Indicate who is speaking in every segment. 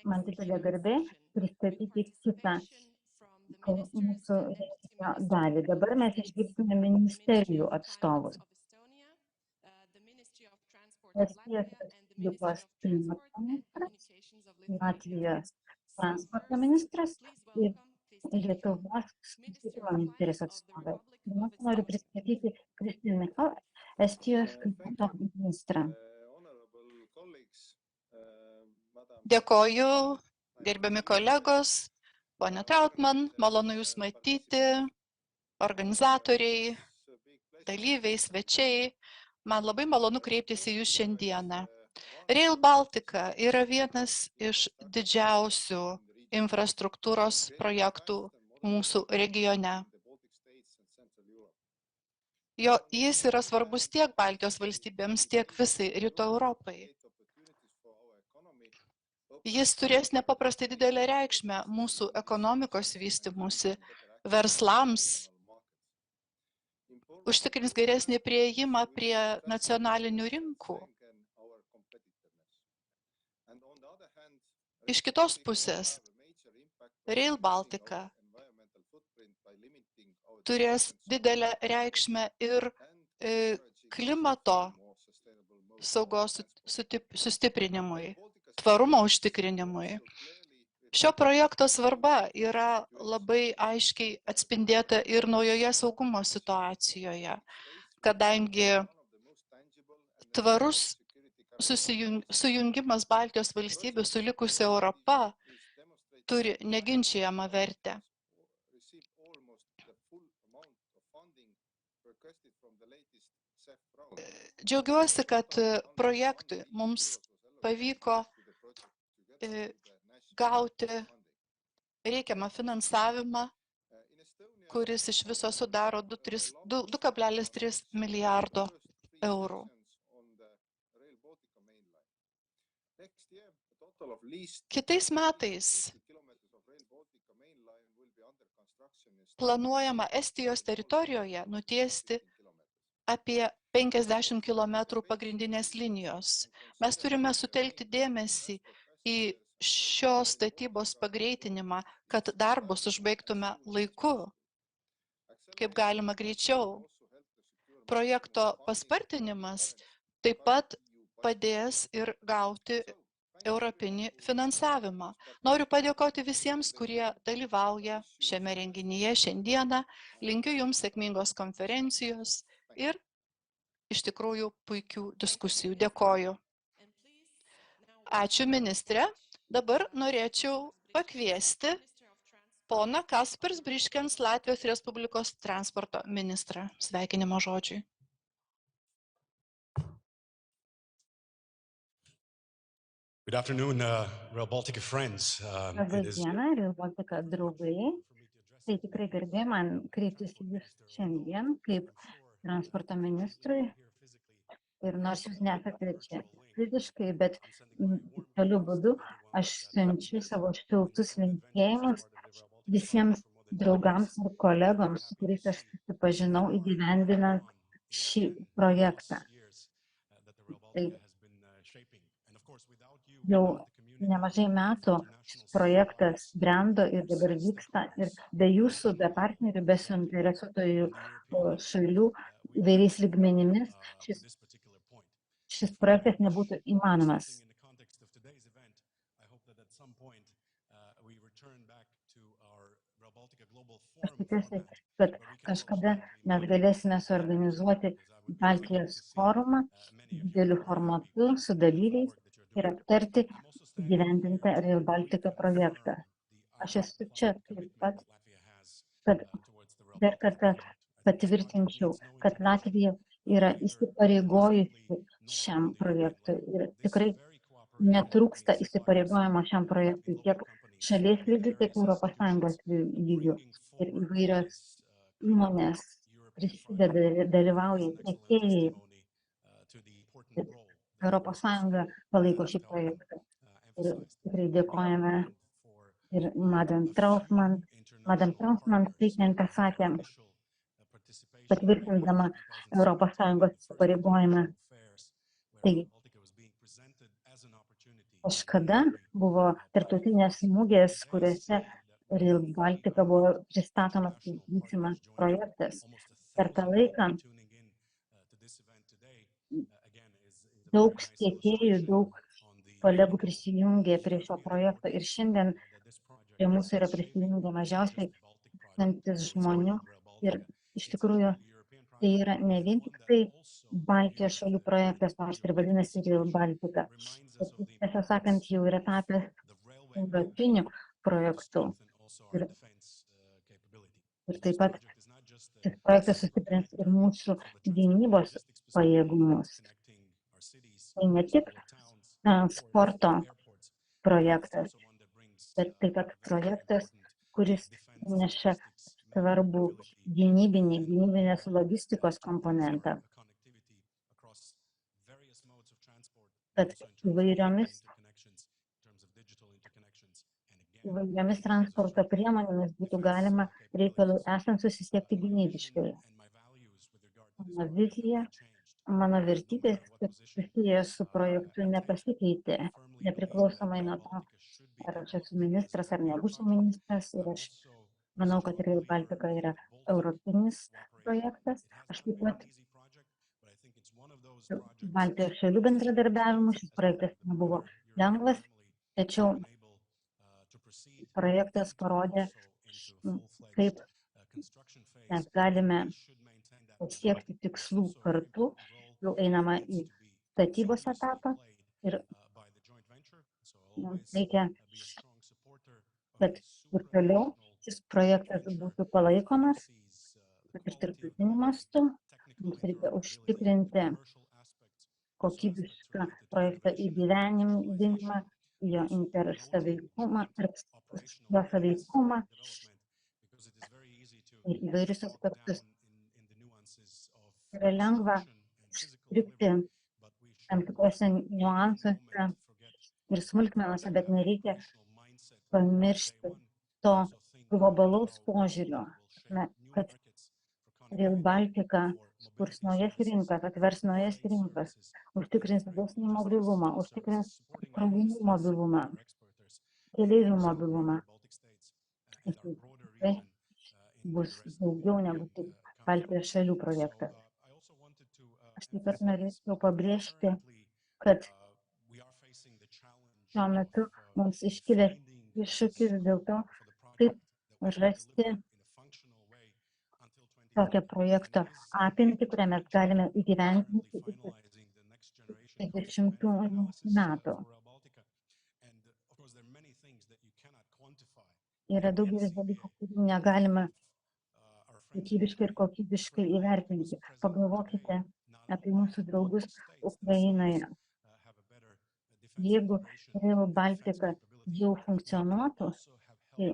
Speaker 1: Man didelė garbė pristatyti kitą mūsų renginio dalį. Dabar mes išgirsime ministerijų atstovus. Estijos Respublikos klimato ministras, Latvijos transporto ministras ir Lietuvos susisiekimo ministerijos atstovai. Pirmiausia, noriu pristatyti Kristin Michal, Estijos klimato ministrą.
Speaker 2: Dėkoju, gerbiami kolegos, ponia Trautmann, malonu Jūs matyti, organizatoriai, dalyviai, svečiai. Man labai malonu kreiptis į Jūs šiandieną. Rail Baltica yra vienas iš didžiausių infrastruktūros projektų mūsų regione. Jis yra svarbus tiek Baltijos valstybėms, tiek visai Rytų Europai. Jis turės nepaprastai didelę reikšmę mūsų ekonomikos vystymusi, verslams, užtikrins geresnį priėjimą prie nacionalinių rinkų. Iš kitos pusės, Rail Baltica turės didelę reikšmę ir klimato saugos sustiprinimui, tvarumo užtikrinimui. Šio projekto svarba yra labai aiškiai atspindėta ir naujoje saugumo situacijoje, kadangi tvarus sujungimas Baltijos valstybių su likusia Europa turi neginčijamą vertę. Džiaugiuosi, kad projektui mums pavyko gauti reikiamą finansavimą, kuris iš viso sudaro 2,3 milijardo eurų. Kitais metais planuojama Estijos teritorijoje nutiesti apie 50 km pagrindinės linijos. Mes turime sutelkti dėmesį į šios statybos pagreitinimą, kad darbus užbaigtume laiku, kaip galima greičiau. Projekto paspartinimas taip pat padės ir gauti europinį finansavimą. Noriu padėkoti visiems, kurie dalyvauja šiame renginyje šiandieną. Linkiu Jums sėkmingos konferencijos ir iš tikrųjų puikių diskusijų. Dėkoju. Ačiū, ministrė. Dabar norėčiau pakviesti poną Kaspars Briškens, Latvijos Respublikos transporto ministrą. Sveikinimo žodžiui.
Speaker 3: Good afternoon, Rail Baltica friends.
Speaker 1: Labą dieną, Rail Baltica draugai. Tai tikrai garbė man kreiptis į Jūs šiandien kaip transporto ministrui. Ir nors Jūs nesate čia fiziškai, bet toliu būdu aš siunčiu savo šiltus linkėjimus visiems draugams ir kolegoms, su kuriais aš susipažinau įgyvendinant šį projektą. Tai jau nemažai metų šis projektas brendo ir dabar vyksta ir be Jūsų, be partnerių, be suinteresuotojų šalių įvairiais lygmenimis šis projektas nebūtų įmanomas. Aš tikiuosi, kad kažkada mes galėsime suorganizuoti Baltijos forumą dideliu formatu su dalyviais ir aptarti įgyvendintą Rail Baltica projektą. Aš esu čia taip pat, kad dar kartą patvirtinčiau, kad Latvija yra įsipareigojusi šiam projektui ir tikrai netrūksta įsipareigojimo šiam projektui tiek šalies lygių, tiek ES lygių. Ir įvairios įmonės prisideda, dalyvauja, tiekėjai. ES palaiko šį projektą. Ir tikrai dėkojame ir Madam Trautmann. Madam Trautmann tai pasakė, patvirtindama ES įsipareigojimą. Tai Kažkada buvo tarptautinės mugės, kuriuose Rail Baltica buvo pristatomas kaip būsimas projektas. Per tą laiką daug tiekėjų, daug kolegų prisijungė prie šio projekto ir šiandien prie mūsų yra prisijungę mažiausiai 1000 žmonių ir iš tikrųjų tai yra ne vien tik tai Baltijos šalių projektas, nors ir vadinasi Rail Baltica. Tiesą sakant, jau yra tapęs europiniu projektu. Ir taip pat šis projektas sustiprins ir mūsų gynybos pajėgumus. Tai ne tik transporto projektas, bet taip pat projektas, kuris neša svarbų gynybinės logistikos komponentą. Kad įvairiomis transporto priemonėmis būtų galima reikalui esant susisiekti gynybiškai. Mano vizija, mano vertybės susijęs su projektu nepasikeitė, nepriklausomai nuo to, ar aš esu ministras ar nebūsiu ministras. Ir aš manau, kad Rail Baltica yra europinis projektas. Aš taip pat Baltijos šalių bendradarbiavimų šis projektas nebuvo lengvas, tačiau projektas parodė, kaip mes galime pasiekti tikslų kartu, jau einama į statybos etapą ir mums reikia, kad ir toliau šis projektas būtų palaikomas, kad ir tarptautiniu mastu. Mums reikia užtikrinti kokybišką projektą įgyvendinimą, jo intersaveikumą, jo saveikumą ir įvairius aspektus. Yra lengva užstrigti tam tikrose niuansuose ir smulkmenose, bet nereikia pamiršti to globalaus požiūrio, kad Rail Baltica sukurs naujas rinkas, atvers naujas rinkas, užtikrins didesnį mobilumą, užtikrins krovinių mobilumą, keleivių mobilumą. Tai bus daugiau negu tik Baltijos šalių projektas. Aš taip pat norėčiau pabrėžti, kad šiuo metu mums iškilęs iššūkis dėl to, kaip rasti tokią projekto apimtį, kurią mes galime įgyvendinti iki 20 metų. Yra daugelis dalykų, kurių negalima kiekybiškai ir kokybiškai įvertinti. Pagalvokite apie mūsų draugus Ukrainoje. Jeigu Rail Baltica jau funkcionuotų, tai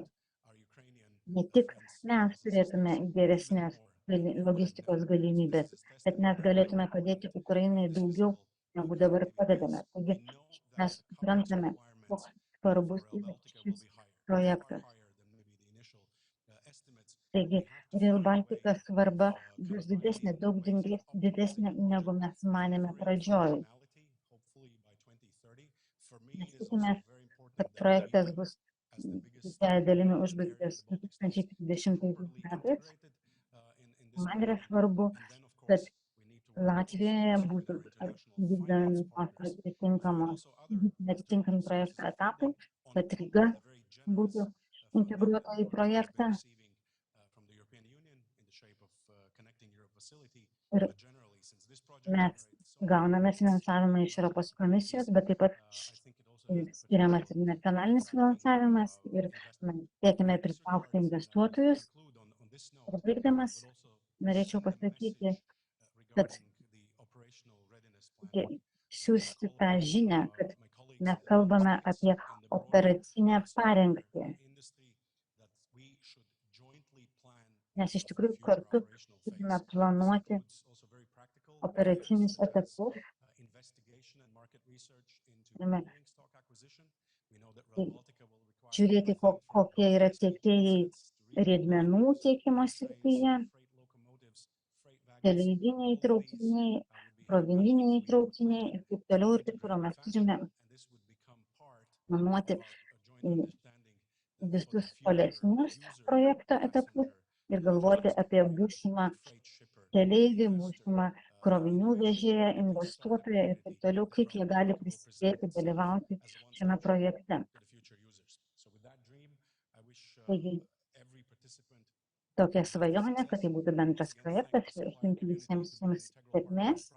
Speaker 1: ne tik mes turėtume geresnės logistikos galimybės, bet mes galėtume padėti Ukrainai daugiau, negu dabar padedame. Taigi mes suprantame, koks svarbus yra šis projektas. Taigi Rail Baltica svarba bus didesnė, daug didesnė, negu mes manėme pradžioj. Mes tikime, kad projektas bus didžiąja dalimi užbaigtas 2030 metais. Man yra svarbu, kad Latvijoje būtų vykdomi atitinkami projekto etapai, kad Ryga būtų integruota į projektą. Ir mes gauname finansavimą iš Europos komisijos, bet taip pat skiriamas ir nacionalinis finansavimas ir siekime pritraukti investuotojus. Ir baigdamas, norėčiau pasakyti, kad siųsti tą žinią, kad mes kalbame apie operacinę parengtį. Nes iš tikrųjų kartu turime planuoti operacinius etapus. Turime žiūrėti, kokie yra tiekėjai riedmenų tiekimo srityje, keleiviniai traukiniai, krovininiai traukiniai ir taip toliau ir taip toliau. Mes turime planuoti visus tolesnius projekto etapus ir galvoti apie būsimą keleivį, būsimą krovinių vežėją, investuotoją ir taip toliau, kaip jie gali prisidėti, dalyvauti šiame projekte. Taigi, tokia svajonė, kad tai būtų bendras projektas, linkiu visiems sėkmės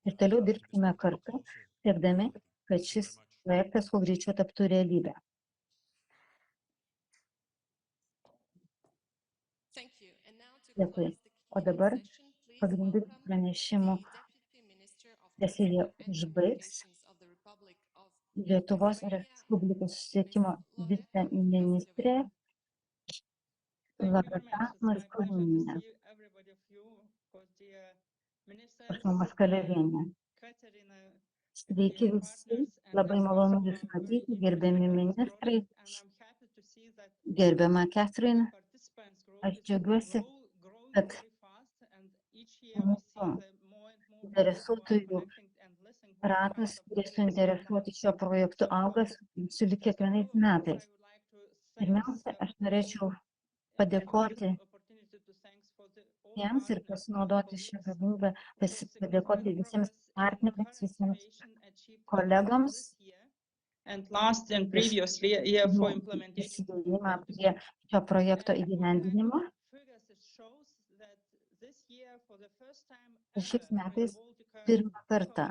Speaker 1: ir toliau dirbkime kartu, siekdami, kad šis projektas kuo greičiau taptų realybę. Dėkui. O dabar pagrindinių pranešimų sesiją užbaigs Lietuvos Respublikos susisiekimo viceministrė Loreta Maskoliūnienė. Prašau, Maskoliūnienė. Sveiki visi, labai malonu Jūs matyti, gerbiami ministrai, gerbiama Catherine. Aš džiaugiuosi, kad mūsų interesuotųjų ratas, kurie suinteresuoti šio projektu, auga sulig kiekvienais metais. Pirmiausia, aš norėčiau padėkoti jiems ir pasinaudoti šią galimybę, padėkoti visiems partneriams, visiems kolegoms prisidėjimą prie šio projekto įgyvendinimo. Šiais metais pirmą kartą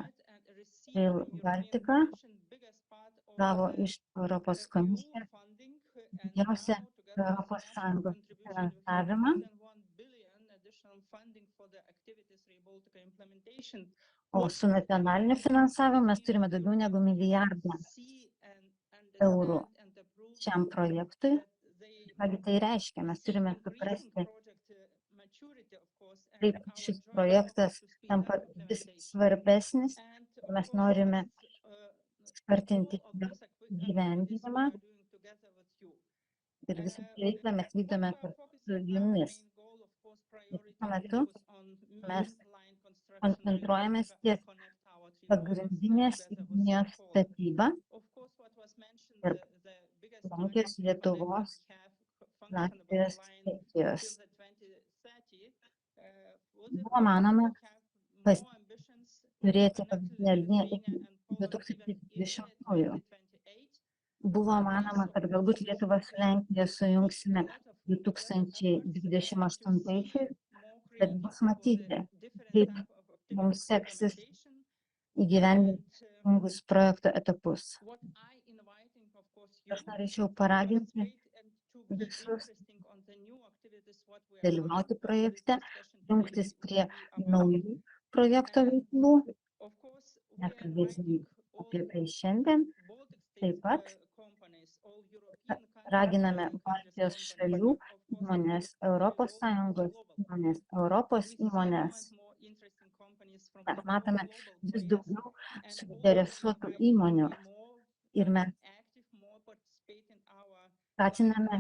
Speaker 1: Rail Baltica gavo iš Europos komisijos didžiausią Europos Sąjungos finansavimą, o su nacionaliniu finansavimu mes turime daugiau negu milijardą eurų šiam projektui. Kągi tai reiškia, mes turime suprasti, kaip šis projektas tampa vis svarbesnis ir mes norime spartinti gyvendinimą ir visą veiklą mes vykdome su jumis. Ir šiuo metu mes koncentruojamės ties pagrindinės linijos statybą ir Lenkijos, Lietuvos, Latvijos, Čekijos. Buvo manoma turėti pagrindinę liniją iki 2020-ųjų. Buvo manoma, kad galbūt Lietuvą su Lenkija sujungsime 2028-aisiais, bet bus matyti, kaip mums seksis įgyvendinti skirtingus projekto etapus. Aš norėčiau paraginti visus dalyvauti projekte, jungtis prie naujų projekto veiklų. Mes kalbėsime apie tai šiandien. Taip pat raginame Baltijos šalių įmonės, Europos Sąjungos įmonės, Europos įmonės. Mes matome vis daugiau suinteresuotų įmonių ir mes skatiname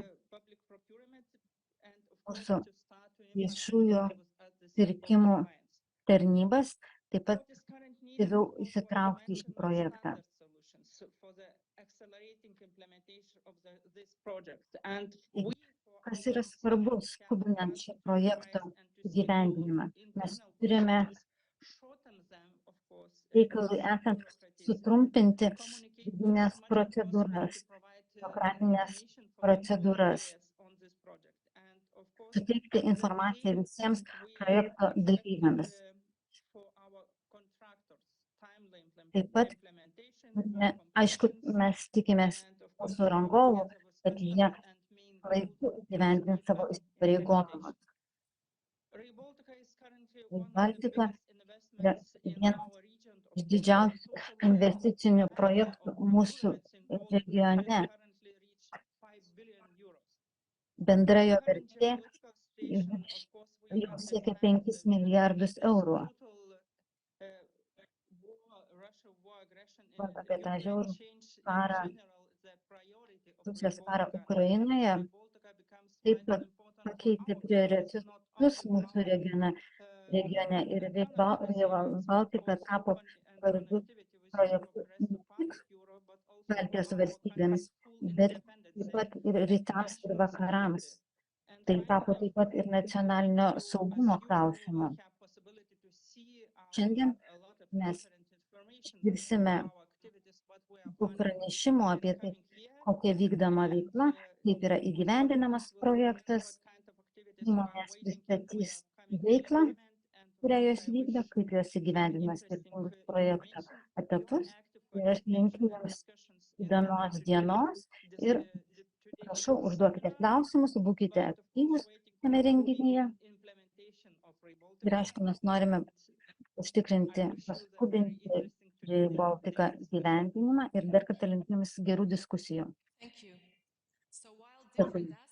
Speaker 1: mūsų viešųjų pirkimų tarnybas taip pat aktyviau įsitraukti į šį projektą. Kas yra svarbu, skubinant šio projekto įgyvendinimą? Mes turime reikalui esant sutrumpinti vidinės procedūras, biurokratinės procedūras, suteikti informaciją visiems projekto dalyviams. Taip pat, aišku, mes tikimės mūsų rangovų, kad jie laiku įgyvendins savo įsipareigojimus. Rail Baltica yra vienas iš didžiausių investicinių projektų mūsų regione. Bendra jo vertė jau siekia 5 milijardus eurų. Apie tą žiaurų karą, Rusijos karą Ukrainoje, taip pat pakeitė prioritetus mūsų regione ir Rail Baltica tapo svarbiu projektu ne tik Baltijos valstybėms, bet taip pat ir rytams ir vakarams. Tai tapo taip pat ir nacionalinio saugumo klausimu. Šiandien mes išgirsime daug pranešimų apie tai, kokia vykdoma veikla, kaip yra įgyvendinamas projektas, įmonės pristatys veiklą, kurią jos vykdo, kaip jos įgyvendina skirtingus projekto etapus. Ir aš linkiu jums įdomios dienos ir prašau, užduokite klausimus, būkite aktyvūs šiame renginyje. Ir aišku, mes norime užtikrinti, paskubinti Rail Baltica gyvendinimą ir dar kartą linkiu jums gerų diskusijų.
Speaker 2: Thank you. So while
Speaker 1: Dėkui.
Speaker 2: different